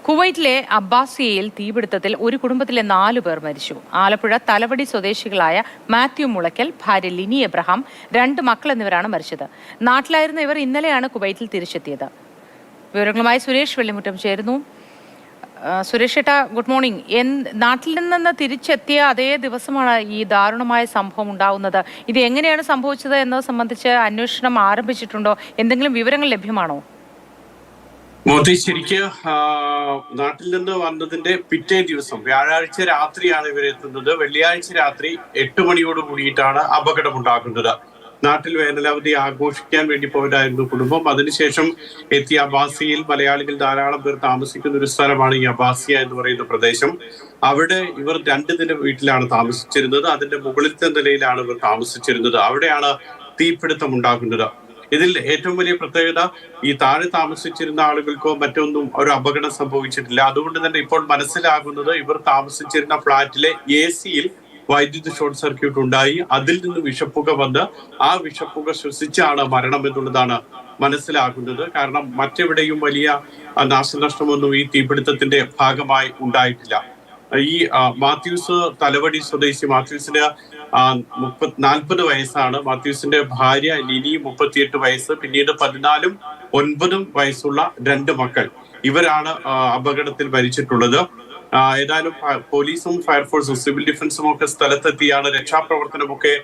കുവൈറ്റിലെ അബ്ബാസിയയിൽ തീപിടുത്തത്തിൽ ഒരു കുടുംബത്തിലെ 4 പേർ മരിച്ചു. ആലപ്പുഴ തലവടി സ്വദേശികളായ മാത്യു മുളയ്ക്കൽ, ഭാര്യ ലിനി എബ്രഹാം, 2 മക്കൾ എന്നിവരാണ് മരിച്ചത്. നാട്ടിലായിരുന്ന ഇവർ ഇന്നലെയാണ് കുവൈറ്റിൽ തിരിച്ചെത്തിയത്. വിവരങ്ങളുമായി സുരേഷ് വെള്ളിമുറ്റം ചേരുന്നു. സുരേഷ് ഏട്ടാ, ഗുഡ് മോർണിംഗ്. നാട്ടിൽ നിന്ന് തിരിച്ചെത്തിയ അതേ ദിവസമാണ് ഈ ദാരുണമായ സംഭവം ഉണ്ടാവുന്നത്. ഇത് എങ്ങനെയാണ് സംഭവിച്ചത് എന്നത് സംബന്ധിച്ച് അന്വേഷണം ആരംഭിച്ചിട്ടുണ്ടോ? എന്തെങ്കിലും വിവരങ്ങൾ ലഭ്യമാണോ? മോദി ശരിക്ക് നാട്ടിൽ നിന്ന് വന്നതിന്റെ പിറ്റേ ദിവസം വ്യാഴാഴ്ച രാത്രിയാണ് ഇവരെത്തുന്നത്. വെള്ളിയാഴ്ച രാത്രി 8 മണിയോട് കൂടിയിട്ടാണ് അപകടമുണ്ടാകുന്നത്. നാട്ടിൽ വേനലവധി ആഘോഷിക്കാൻ വേണ്ടി പോയതായിരുന്നു കുടുംബം. അതിനുശേഷം എത്തിയ അബ്ബാസിയയിൽ മലയാളികൾ ധാരാളം പേർ താമസിക്കുന്ന ഒരു സ്ഥലമാണ് ഈ അബ്ബാസിയ എന്ന് പറയുന്ന പ്രദേശം. അവിടെ ഇവർ 2 ദിന വീട്ടിലാണ് താമസിച്ചിരുന്നത്. അതിന്റെ മുകളിലത്തെ നിലയിലാണ് ഇവർ താമസിച്ചിരുന്നത്. അവിടെയാണ് തീപിടുത്തം ഉണ്ടാകുന്നത്. ഇതിൽ ഏറ്റവും വലിയ പ്രത്യേകത, ഈ താഴെ താമസിച്ചിരുന്ന ആളുകൾക്കോ മറ്റൊന്നും ഒരു അപകടം സംഭവിച്ചിട്ടില്ല. അതുകൊണ്ട് തന്നെ ഇപ്പോൾ മനസ്സിലാകുന്നത് ഇവർ താമസിച്ചിരുന്ന ഫ്ളാറ്റിലെ AC-യിൽ വൈദ്യുതി ഷോർട്ട് സർക്യൂട്ട് ഉണ്ടായി. അതിൽ നിന്ന് വിഷപ്പുക വന്ന് ആ വിഷപ്പുക ശ്വസിച്ചാണ് മരണം എന്നുള്ളതാണ് മനസ്സിലാകുന്നത്. കാരണം മറ്റെവിടെയും വലിയ നാശനഷ്ടമൊന്നും ഈ തീപിടുത്തത്തിന്റെ ഭാഗമായി ഉണ്ടായിട്ടില്ല. ഈ മാത്യൂസ് തലവടി സ്വദേശി മാത്യൂസിന് 40 വയസ്സാണ്. മാത്യൂസിന്റെ ഭാര്യ ലിനി 38 വയസ്സ്. പിന്നീട് 14ഉം 9ഉം വയസ്സുള്ള 2 മക്കൾ. ഇവരാണ് അപകടത്തിൽ മരിച്ചിട്ടുള്ളത്. ഏതായാലും പോലീസും ഫയർഫോഴ്സും സിവിൽ ഡിഫൻസും ഒക്കെ സ്ഥലത്തെത്തിയാണ് രക്ഷാപ്രവർത്തനമൊക്കെ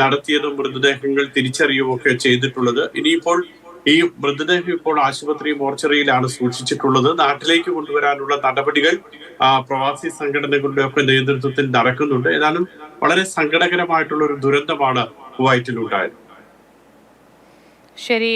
നടത്തിയതും മൃതദേഹങ്ങൾ തിരിച്ചറിയുകയൊക്കെ ചെയ്തിട്ടുള്ളത്. ഇനിയിപ്പോൾ ഈ മൃതദേഹം ഇപ്പോൾ ആശുപത്രി മോർച്ചറിയിലാണ് സൂക്ഷിച്ചിട്ടുള്ളത്. നാട്ടിലേക്ക് കൊണ്ടുവരാനുള്ള നടപടികൾ പ്രവാസി സംഘടനകളുടെ ഒക്കെ നേതൃത്വത്തിൽ നടക്കുന്നുണ്ട്. ഏതായാലും വളരെ സങ്കടകരമായിട്ടുള്ള ഒരു ദുരന്തമാണ് കുവൈറ്റിലുണ്ടായത്. ശരി.